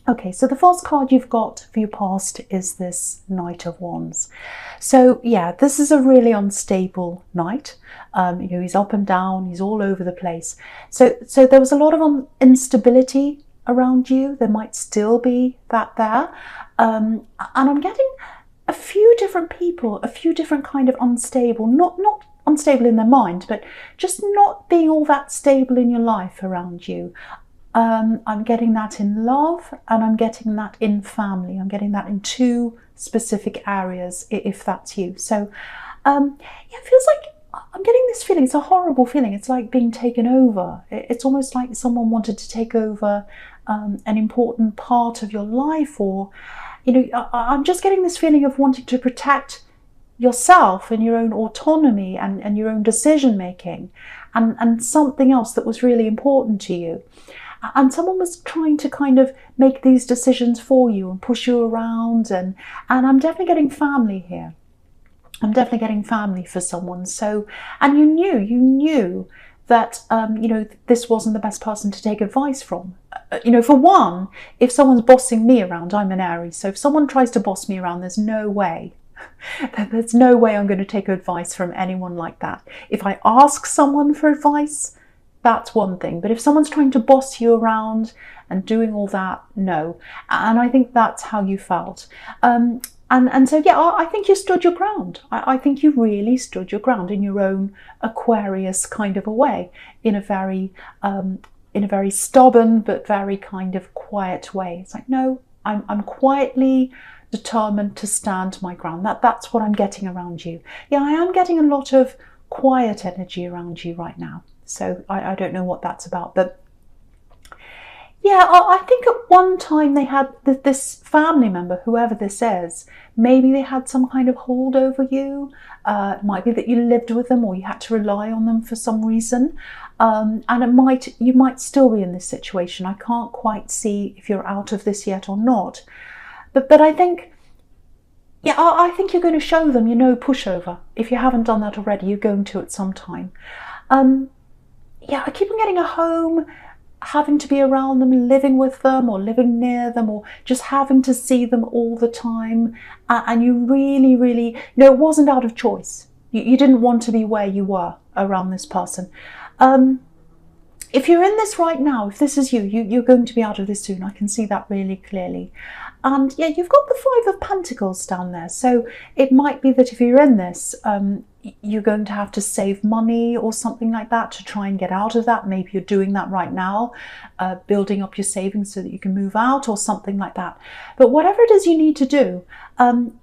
Okay, so the false card you've got for your past is this Knight of Wands. So yeah, this is a really unstable knight. He's up and down, he's all over the place. So there was a lot of instability around you. There might still be that there. And I'm getting a few different people, a few different kind of unstable, not unstable in their mind, but just not being all that stable in your life around you. I'm getting that in love, and I'm getting that in family. I'm getting that in two specific areas, if that's you. So it feels like I'm getting this feeling. It's a horrible feeling. It's like being taken over. It's almost like someone wanted to take over an important part of your life, or I'm just getting this feeling of wanting to protect yourself and your own autonomy and your own decision making, and something else that was really important to you. And someone was trying to kind of make these decisions for you and push you around, and I'm definitely getting family here. I'm definitely getting family for someone. So, and you knew that this wasn't the best person to take advice from. For one, if someone's bossing me around, I'm an Aries, so if someone tries to boss me around, there's no way I'm going to take advice from anyone like that. If I ask someone for advice, that's one thing. But if someone's trying to boss you around and doing all that, no. And I think that's how you felt. And so, yeah, I think you stood your ground. I think you really stood your ground in your own Aquarius kind of a way, in a very stubborn but very kind of quiet way. It's like, no, I'm quietly determined to stand my ground. That's what I'm getting around you. Yeah, I am getting a lot of quiet energy around you right now. So I don't know what that's about, but yeah, I think at one time they had this family member, whoever this is, maybe they had some kind of hold over you. It might be that you lived with them, or you had to rely on them for some reason. And you might still be in this situation. I can't quite see if you're out of this yet or not. But I think, yeah, I think you're going to show them, pushover. If you haven't done that already, you're going to at some time. Yeah, I keep on getting a home, having to be around them, living with them, or living near them, or just having to see them all the time. And you really, really, it wasn't out of choice. You didn't want to be where you were around this person. If you're in this right now, if this is you're going to be out of this soon. I can see that really clearly. And yeah, you've got the 5 of Pentacles down there. So it might be that if you're in this, you're going to have to save money or something like that to try and get out of that. Maybe you're doing that right now, building up your savings so that you can move out or something like that. But whatever it is you need to do,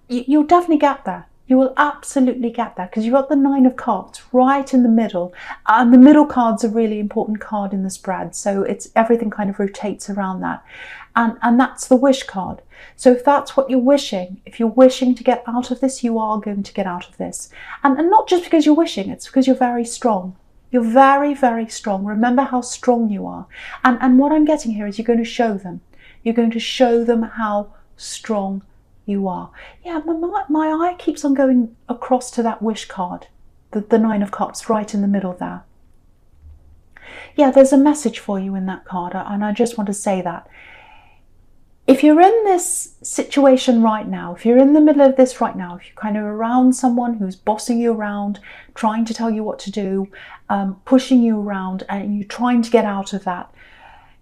you'll definitely get there. You will absolutely get there, because you've got the 9 of Cups right in the middle. And the middle card's a really important card in the spread. So everything kind of rotates around that. And that's the wish card. So if that's what you're wishing, if you're wishing to get out of this, you are going to get out of this. And not just because you're wishing, it's because you're very strong. You're very, very strong. Remember how strong you are. And what I'm getting here is you're going to show them. You're going to show them how strong you are. Yeah, my eye keeps on going across to that wish card, the 9 of Cups right in the middle there. Yeah, there's a message for you in that card, and I just want to say that. If you're in this situation right now, if you're in the middle of this right now, if you're kind of around someone who's bossing you around, trying to tell you what to do, pushing you around, and you're trying to get out of that,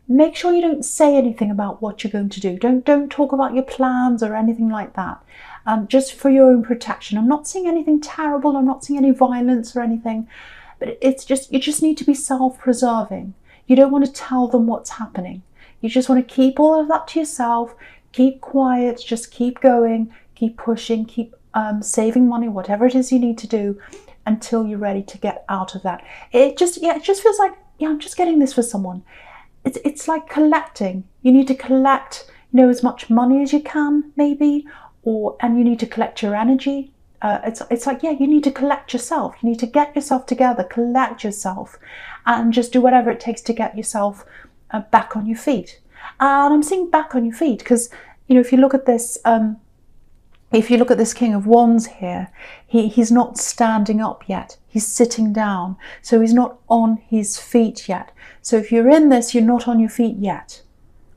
make sure you don't say anything about what you're going to do. Don't talk about your plans or anything like that. Just for your own protection. I'm not seeing anything terrible. I'm not seeing any violence or anything. But it's just, you just need to be self-preserving. You don't want to tell them what's happening. You just want to keep all of that to yourself. Keep quiet. Just keep going. Keep pushing. Keep saving money. Whatever it is you need to do until you're ready to get out of that. It just feels like, yeah, I'm just getting this for someone. It's like collecting. You need to collect, as much money as you can, maybe, and you need to collect your energy. It's like, yeah, you need to collect yourself. You need to get yourself together, collect yourself, and just do whatever it takes to get yourself back on your feet. And I'm seeing back on your feet because, if you look at this, King of Wands here, he's not standing up yet. He's sitting down. So he's not on his feet yet. So if you're in this, you're not on your feet yet.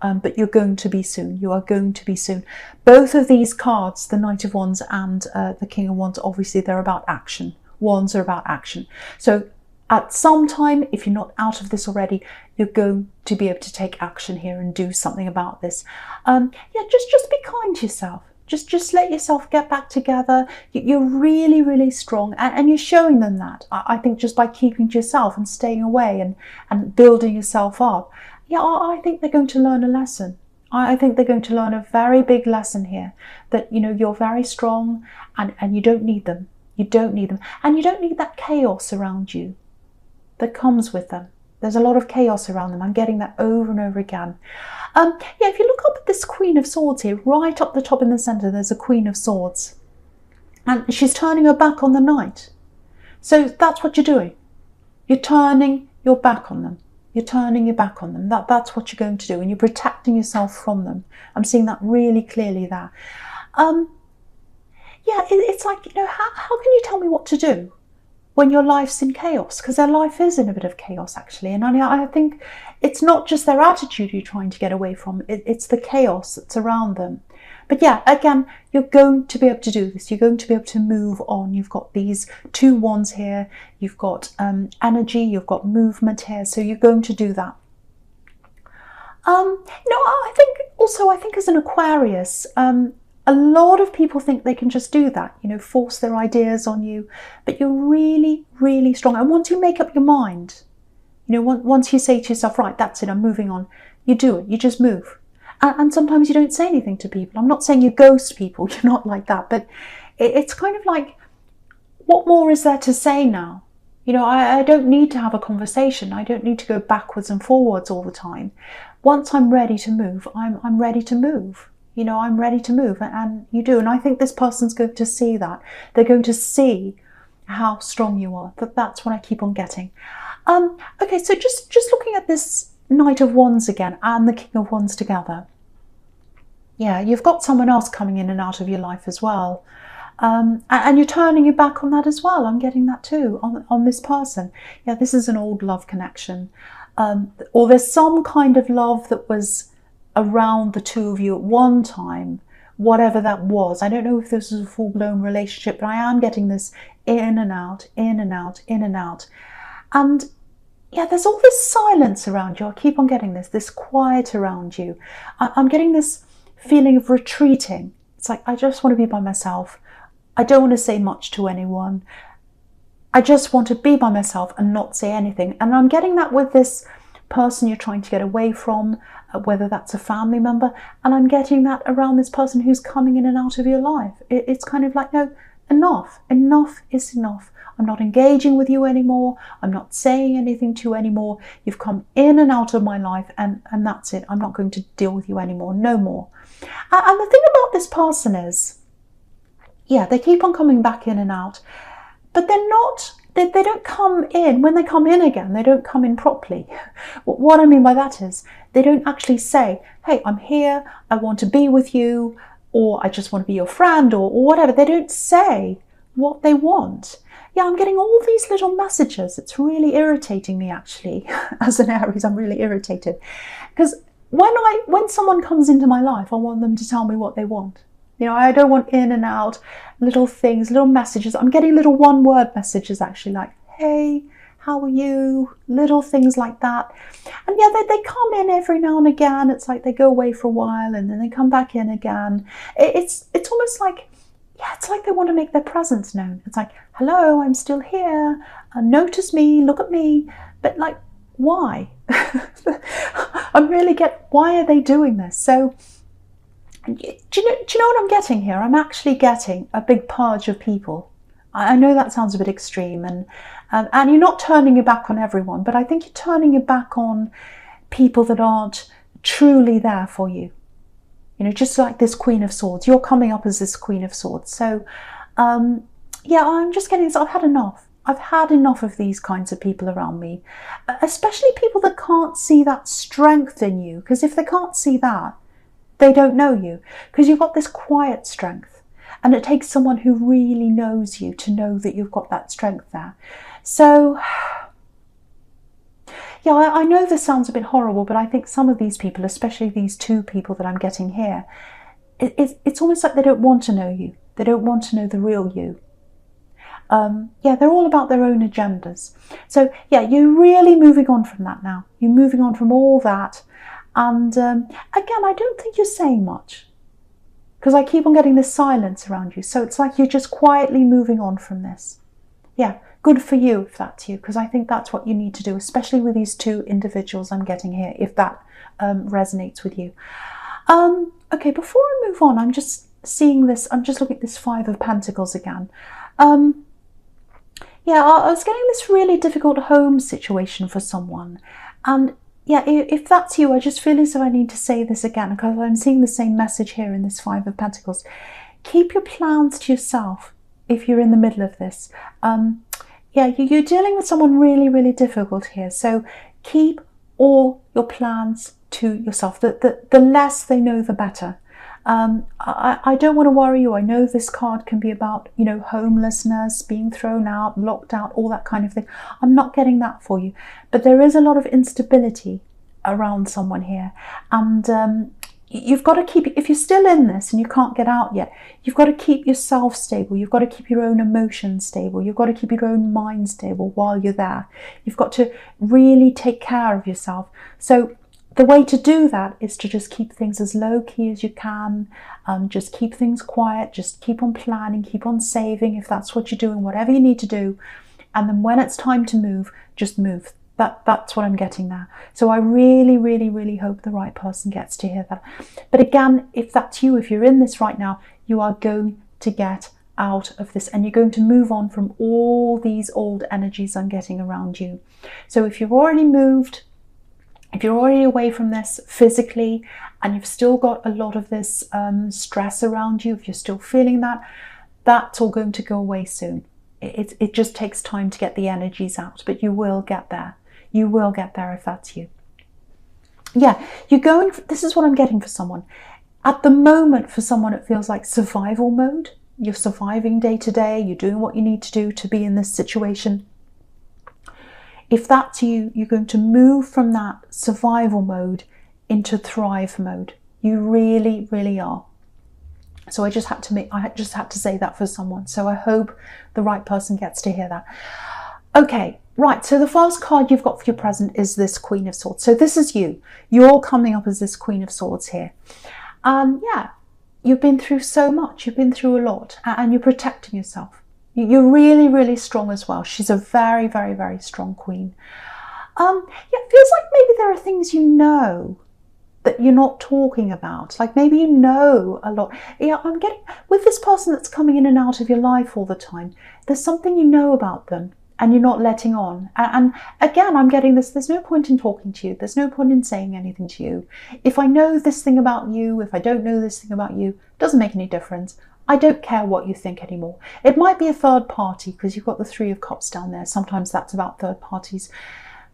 but you're going to be soon. You are going to be soon. Both of these cards, the Knight of Wands and the King of Wands, obviously they're about action. Wands are about action. So at some time, if you're not out of this already, you're going to be able to take action here and do something about this. Yeah, just be kind to yourself. Just let yourself get back together. You're really, really strong, and you're showing them that. I think just by keeping to yourself and staying away and building yourself up. Yeah, I think they're going to learn a lesson. I think they're going to learn a very big lesson here, that, you know, you're very strong and you don't need them. You don't need them. And you don't need that chaos around you that comes with them. There's a lot of chaos around them. I'm getting that over and over again. Yeah, if you look up at this Queen of Swords here, right up the top in the centre, there's a Queen of Swords. And she's turning her back on the Knight. So that's what you're doing. You're turning your back on them. You're turning your back on them. That's what you're going to do. And you're protecting yourself from them. I'm seeing that really clearly there. Yeah, it's like, you know, how can you tell me what to do when your life's in chaos? Because their life is in a bit of chaos, actually. And I think it's not just their attitude you're trying to get away from. It's the chaos that's around them. But yeah, again, you're going to be able to do this. You're going to be able to move on. You've got these two wands here. You've got energy. You've got movement here. So you're going to do that. You know, I think as an Aquarius, a lot of people think they can just do that, you know, force their ideas on you, but you're really, really strong. And once you make up your mind, you know, once you say to yourself, right, that's it, I'm moving on, you do it, you just move. And sometimes you don't say anything to people. I'm not saying you ghost people, you're not like that, but it's kind of like, what more is there to say now? You know, I don't need to have a conversation. I don't need to go backwards and forwards all the time. Once I'm ready to move, I'm ready to move. You know, I'm ready to move, and you do. And I think this person's going to see that. They're going to see how strong you are. That's what I keep on getting. Okay, so just looking at this Knight of Wands again and the King of Wands together. Yeah, you've got someone else coming in and out of your life as well. And you're turning your back on that as well. I'm getting that too, on this person. Yeah, this is an old love connection. Or there's some kind of love that was around the two of you at one time, whatever that was. I don't know if this is a full-blown relationship, but I am getting this in and out, in and out, in and out. And yeah, there's all this silence around you. I keep on getting this quiet around you. I'm getting this feeling of retreating. It's like, I just want to be by myself. I don't want to say much to anyone. I just want to be by myself and not say anything. And I'm getting that with this person you're trying to get away from, whether that's a family member, and I'm getting that around this person who's coming in and out of your life. It's kind of like, no, enough is enough. I'm not engaging with you anymore. I'm not saying anything to you anymore. You've come in and out of my life, and that's it. I'm not going to deal with you anymore, no more. And the thing about this person is, yeah, they keep on coming back in and out, but they're not, they don't come in. When they come in again, they don't come in properly. What I mean by that is, they don't actually say, hey, I'm here, I want to be with you, or I just want to be your friend, or whatever. They don't say what they want. Yeah, I'm getting all these little messages. It's really irritating me, actually. As an Aries, I'm really irritated. Because when someone comes into my life, I want them to tell me what they want. You know, I don't want in and out, little things, little messages. I'm getting little one-word messages, actually, like, hey, how are you? Little things like that. And yeah, they come in every now and again. It's like they go away for a while and then they come back in again. It's almost like, yeah, it's like they want to make their presence known. It's like, hello, I'm still here. Notice me, look at me. But like, why? I really get, why are they doing this? So, do you know what I'm getting here? I'm actually getting a big purge of people. I know that sounds a bit extreme, and you're not turning your back on everyone, but I think you're turning your back on people that aren't truly there for you. You know, just like this Queen of Swords. You're coming up as this Queen of Swords. So, yeah, I'm just getting this. I've had enough. I've had enough of these kinds of people around me, especially people that can't see that strength in you. Because if they can't see that, they don't know you. Because you've got this quiet strength. And it takes someone who really knows you to know that you've got that strength there. So, Yeah, I know this sounds a bit horrible, but I think some of these people, especially these two people that I'm getting here, it's almost like they don't want to know you. They don't want to know the real you. Yeah, they're all about their own agendas. So yeah, you're really moving on from that now. You're moving on from all that. And again, I don't think you're saying much, because I keep on getting this silence around you. So it's like you're just quietly moving on from this. Yeah, good for you if that's you, because I think that's what you need to do, especially with these two individuals I'm getting here, if that resonates with you. Okay, before I move on, I'm just seeing this, I'm just looking at this Five of Pentacles again. Yeah, I was getting this really difficult home situation for someone. And yeah, if that's you, I just feel as though I need to say this again, because I'm seeing the same message here in this Five of Pentacles. Keep your plans to yourself if you're in the middle of this. Yeah, you're dealing with someone really, really difficult here. So keep all your plans to yourself. The less they know, the better. I don't want to worry you. I know this card can be about, you know, homelessness, being thrown out, locked out, all that kind of thing. I'm not getting that for you. But there is a lot of instability around someone here. And you've got to keep, if you're still in this and you can't get out yet, you've got to keep yourself stable. You've got to keep your own emotions stable. You've got to keep your own mind stable while you're there. You've got to really take care of yourself. So the way to do that is to just keep things as low key as you can. Just keep things quiet. Just keep on planning, keep on saving if that's what you're doing, whatever you need to do. And then when it's time to move, just move. That's what I'm getting there. So I really, really, really hope the right person gets to hear that. But again, if that's you, if you're in this right now, you are going to get out of this and you're going to move on from all these old energies I'm getting around you. So if you've already moved, if you're already away from this physically and you've still got a lot of this stress around you, if you're still feeling that, that's all going to go away soon. It just takes time to get the energies out, but you will get there. You will get there if that's you. Yeah, you're going, this is what I'm getting for someone. At the moment, for someone, it feels like survival mode. You're surviving day to day. You're doing what you need to do to be in this situation. If that's you, you're going to move from that survival mode into thrive mode. You really, really are. So I just had to say that for someone. So I hope the right person gets to hear that. Okay, right. So the first card you've got for your present is this Queen of Swords. So this is you. You're coming up as this Queen of Swords here. Yeah, you've been through so much. You've been through a lot, and you're protecting yourself. You're really, really strong as well. She's a very, very, very strong queen. Yeah, it feels like maybe there are things you know that you're not talking about. Like maybe you know a lot. Yeah, I'm getting, with this person that's coming in and out of your life all the time, there's something you know about them and you're not letting on. And again, I'm getting this, there's no point in talking to you. There's no point in saying anything to you. If I know this thing about you, if I don't know this thing about you, it doesn't make any difference. I don't care what you think anymore. It might be a third party because you've got the Three of Cups down there. Sometimes that's about third parties.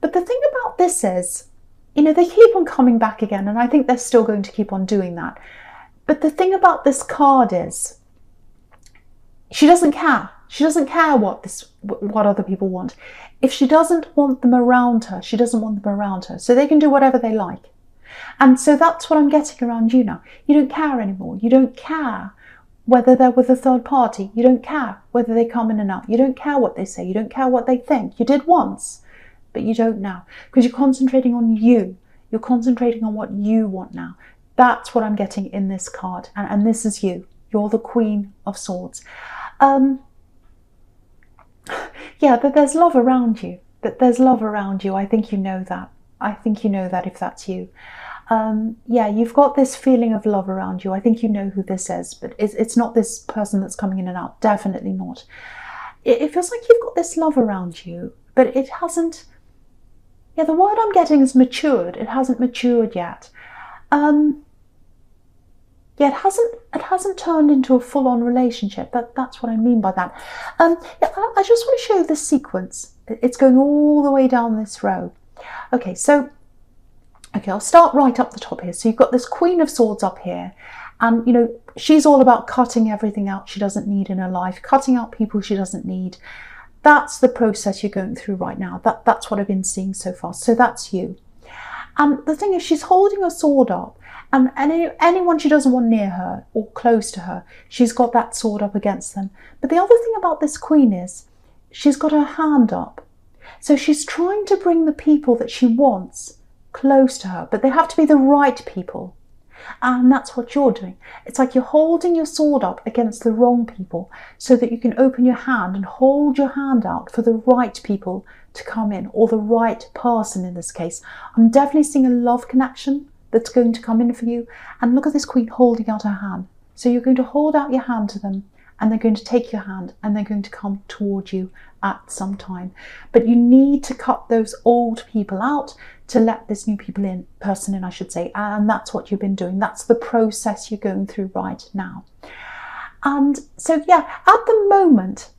But the thing about this is, you know, they keep on coming back again, and I think they're still going to keep on doing that. But the thing about this card is, she doesn't care. She doesn't care what other people want. If she doesn't want them around her, she doesn't want them around her. So they can do whatever they like. And so that's what I'm getting around you now. You don't care anymore. You don't care whether they're with a third party. You don't care whether they come in and out. You don't care what they say. You don't care what they think. You did once, but you don't now, because you're concentrating on you. You're concentrating on what you want now. That's what I'm getting in this card. And this is you. You're the Queen of Swords. Yeah, that there's love around you. That there's love around you. I think you know that. I think you know that if that's you. Yeah, you've got this feeling of love around you. I think you know who this is, but it's not this person that's coming in and out. Definitely not. It feels like you've got this love around you, but it hasn't. Yeah, the word I'm getting is matured. It hasn't matured yet. Yeah, it hasn't turned into a full-on relationship. That's what I mean by that. Yeah, I just want to show you this sequence. It's going all the way down this row. Okay, so I'll start right up the top here. So you've got this Queen of Swords up here, and you know, she's all about cutting everything out she doesn't need in her life, cutting out people she doesn't need. that's the process you're going through right now. That's what I've been seeing so far. So that's you. And the thing is, she's holding her sword up, and anyone she doesn't want near her or close to her, she's got that sword up against them. But the other thing about this queen is she's got her hand up. So she's trying to bring the people that she wants close to her, but they have to be the right people. And that's what you're doing. It's like you're holding your sword up against the wrong people so that you can open your hand and hold your hand out for the right people to come in, or the right person in this case. I'm definitely seeing a love connection that's going to come in for you. And look at this queen holding out her hand. So you're going to hold out your hand to them, and they're going to take your hand and they're going to come toward you at some time. But you need to cut those old people out to let this new person in, I should say. And that's what you've been doing. That's the process you're going through right now. And so, yeah, at the moment,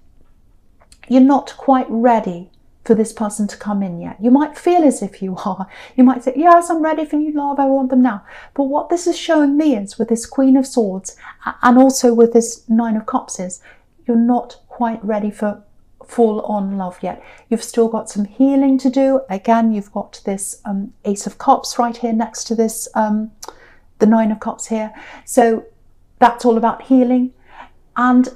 you're not quite ready for this person to come in yet. You might feel as if you are. You might say, yes, I'm ready for new love, I want them now. But what this is showing me is, with this Queen of Swords and also with this Nine of Cups, is you're not quite ready for full-on love yet. You've still got some healing to do. Again, you've got this Ace of Cups right here next to this, the Nine of Cups here. So that's all about healing. And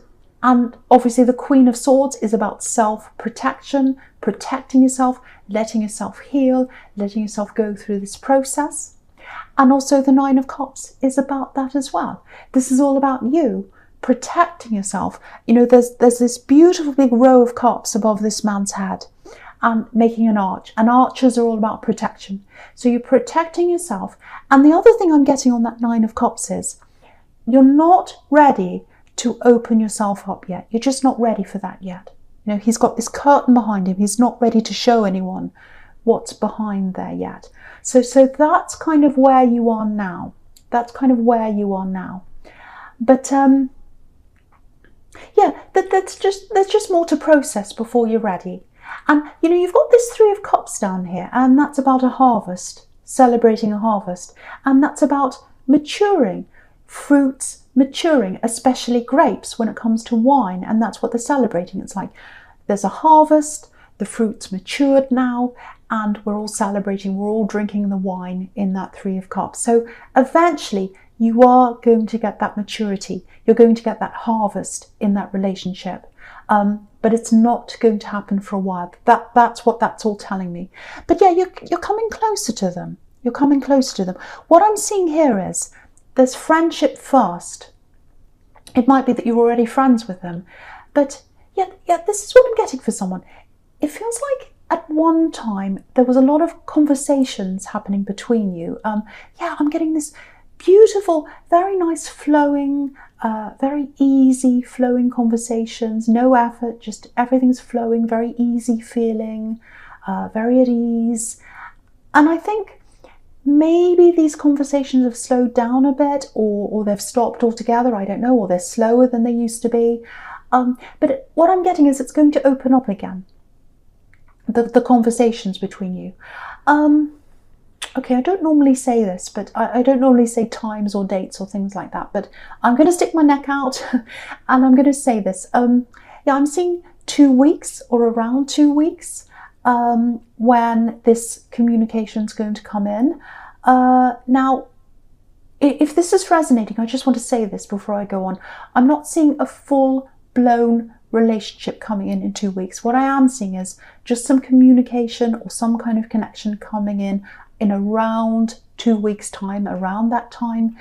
obviously the Queen of Swords is about self-protection, protecting yourself, letting yourself heal, letting yourself go through this process. And also the Nine of Cups is about that as well. This is all about you protecting yourself. You know, there's this beautiful big row of cups above this man's head and making an arch. And archers are all about protection. So you're protecting yourself. And the other thing I'm getting on that Nine of Cups is you're not ready to open yourself up yet. You're just not ready for that yet. You know, he's got this curtain behind him. He's not ready to show anyone what's behind there yet. So that's kind of where you are now. That's kind of where you are now. But yeah, there's just more to process before you're ready. And you know, you've got this Three of Cups down here, and that's about a harvest, celebrating a harvest, and that's about maturing, fruits maturing, especially grapes when it comes to wine, and that's what they're celebrating. It's like there's a harvest, the fruit's matured now, and we're all celebrating, we're all drinking the wine in that Three of Cups. So eventually you are going to get that maturity, you're going to get that harvest in that relationship, but it's not going to happen for a while. That's what that's all telling me. But yeah, you're coming closer to them. You're coming closer to them. What I'm seeing here is there's friendship first. It might be that you're already friends with them, but yeah, this is what I'm getting for someone. It feels like at one time there was a lot of conversations happening between you. Yeah, I'm getting this beautiful, very nice flowing, very easy flowing conversations, no effort, just everything's flowing, very easy feeling, very at ease. And I think maybe these conversations have slowed down a bit, or they've stopped altogether, I don't know, or they're slower than they used to be. But what I'm getting is it's going to open up again, the conversations between you. Okay, I don't normally say this, but I don't normally say times or dates or things like that, but I'm going to stick my neck out and I'm going to say this. Yeah, I'm seeing 2 weeks or around 2 weeks when this communication is going to come in. Now, if this is resonating, I just want to say this before I go on. I'm not seeing a full-blown relationship coming in 2 weeks. What I am seeing is just some communication or some kind of connection coming in around 2 weeks' time, around that time.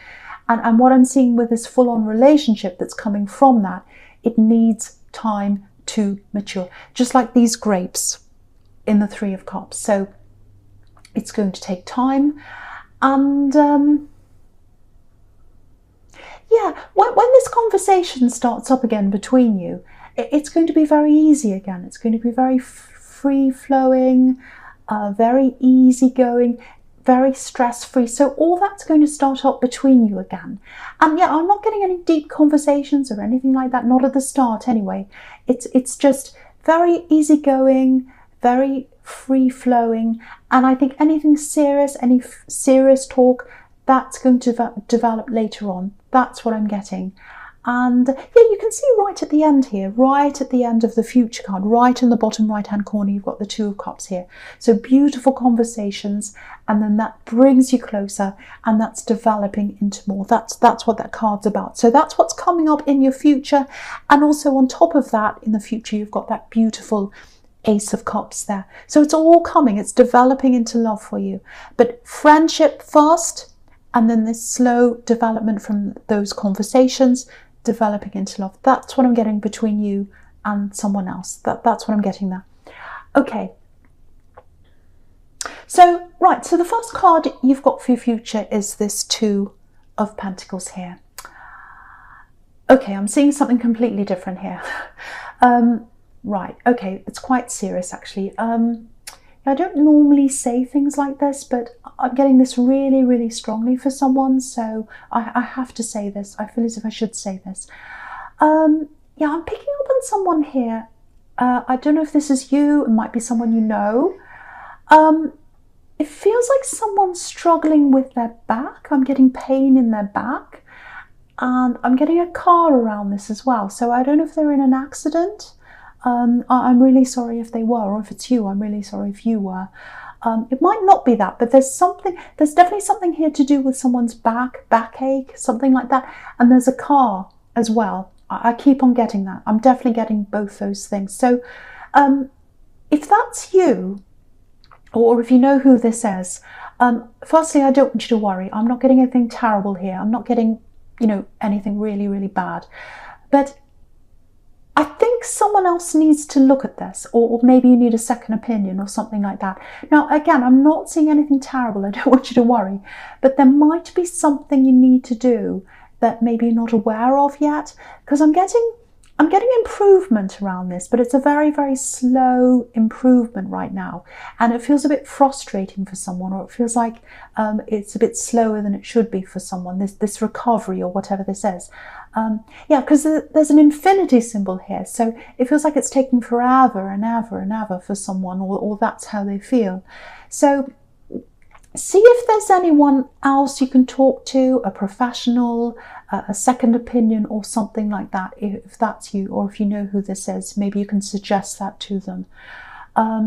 And what I'm seeing with this full-on relationship that's coming from that, it needs time to mature. Just like these grapes in the Three of Cups. So it's going to take time. And yeah, when this conversation starts up again between you, it's going to be very easy again. It's going to be very free-flowing, very easygoing, very stress-free. So all that's going to start up between you again. And yeah, I'm not getting any deep conversations or anything like that, not at the start anyway. It's just very easygoing, very free-flowing, and I think anything serious, any serious talk, that's going to develop later on. That's what I'm getting. And yeah, you can see right at the end here, right at the end of the future card, right in the bottom right hand corner, you've got the Two of Cups here. So beautiful conversations, and then that brings you closer, and that's developing into more. That's what that card's about. So that's what's coming up in your future. And also on top of that, in the future, you've got that beautiful Ace of Cups there. So it's all coming, it's developing into love for you. But friendship first, and then this slow development from those conversations, developing into love. That's what I'm getting between you and someone else. That's what I'm getting there. Okay. So, right, so the first card you've got for your future is this Two of Pentacles here. Okay, I'm seeing something completely different here. Right, okay, it's quite serious actually. I don't normally say things like this, but I'm getting this really, really strongly for someone, so I have to say this. I feel as if I should say this. Yeah, I'm picking up on someone here. I don't know if this is you, it might be someone you know. It feels like someone's struggling with their back. I'm getting pain in their back, and I'm getting a car around this as well. So I don't know if they're in an accident. I'm really sorry if they were, or if it's you, I'm really sorry if you were. It might not be that, but there's definitely something here to do with someone's backache, something like that. And there's a car as well. I keep on getting that. I'm definitely getting both those things. So if that's you, or if you know who this is, firstly, I don't want you to worry. I'm not getting anything terrible here. I'm not getting, anything really, really bad. But I think someone else needs to look at this, or maybe you need a second opinion or something like that. Now, again, I'm not seeing anything terrible. I don't want you to worry, but there might be something you need to do that maybe you're not aware of yet, because I'm getting improvement around this, but it's a very, very slow improvement right now, and it feels a bit frustrating for someone, or it feels like it's a bit slower than it should be for someone, this recovery or whatever this is. Yeah, because there's an infinity symbol here, so it feels like it's taking forever and ever and ever for someone, or that's how they feel. So see if there's anyone else you can talk to, a professional, a second opinion or something like that, if that's you, or if you know who this is, maybe you can suggest that to them.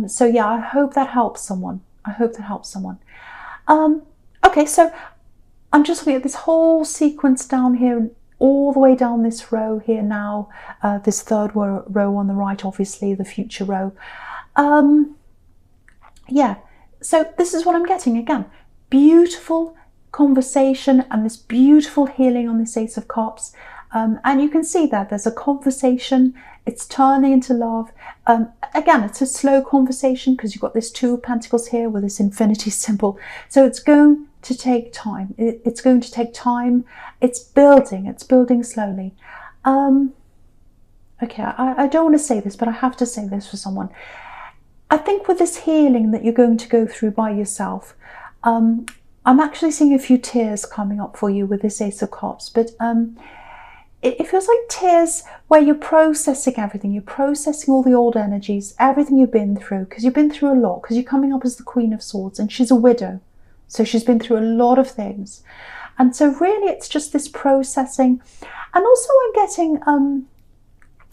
So yeah, I hope that helps someone. I hope that helps someone. Okay, so I'm just looking at this whole sequence down here, all the way down this row here now, this third row on the right, obviously, the future row. Yeah. So this is what I'm getting again. Beautiful conversation and this beautiful healing on this Ace of Cups. And you can see that there's a conversation, it's turning into love. Again, it's a slow conversation because you've got this Two of Pentacles here with this infinity symbol. So it's going to take time. It's going to take time. It's building slowly. Okay, I don't want to say this, but I have to say this for someone. I think with this healing that you're going to go through by yourself, I'm actually seeing a few tears coming up for you with this Ace of Cups, but it feels like tears where you're processing everything. You're processing all the old energies, everything you've been through, because you've been through a lot, because you're coming up as the Queen of Swords, and she's a widow, so she's been through a lot of things. And so really it's just this processing. And also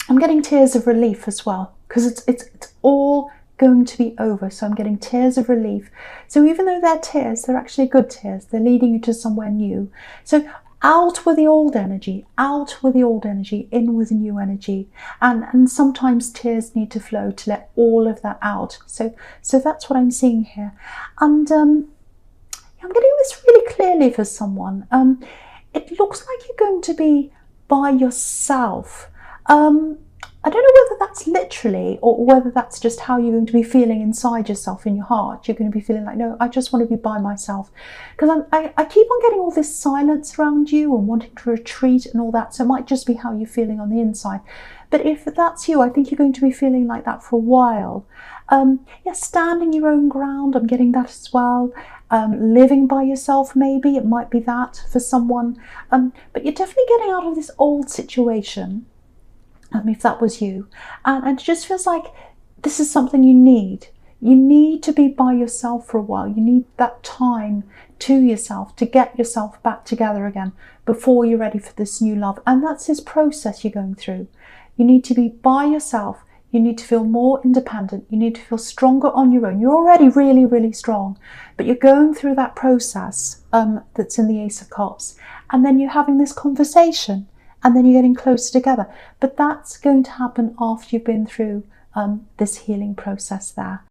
I'm getting tears of relief as well, because it's all going to be over. So I'm getting tears of relief. So even though they're tears, they're actually good tears. They're leading you to somewhere new. So out with the old energy, out with the old energy, in with the new energy. And sometimes tears need to flow to let all of that out. So that's what I'm seeing here. And I'm getting this really clearly for someone. It looks like you're going to be by yourself. I don't know whether that's literally or whether that's just how you're going to be feeling inside yourself, in your heart. You're going to be feeling like, no, I just want to be by myself. Because I keep on getting all this silence around you and wanting to retreat and all that. So it might just be how you're feeling on the inside. But if that's you, I think you're going to be feeling like that for a while. Yeah, standing your own ground, I'm getting that as well. Living by yourself, maybe, it might be that for someone. But you're definitely getting out of this old situation. If that was you, and it just feels like this is something you need. You need to be by yourself for a while. You need that time to yourself to get yourself back together again before you're ready for this new love. And that's this process you're going through. You need to be by yourself. You need to feel more independent. You need to feel stronger on your own. You're already really, really strong, but you're going through that process that's in the Ace of Cups. And then you're having this conversation, and then you're getting closer together. But that's going to happen after you've been through this healing process there.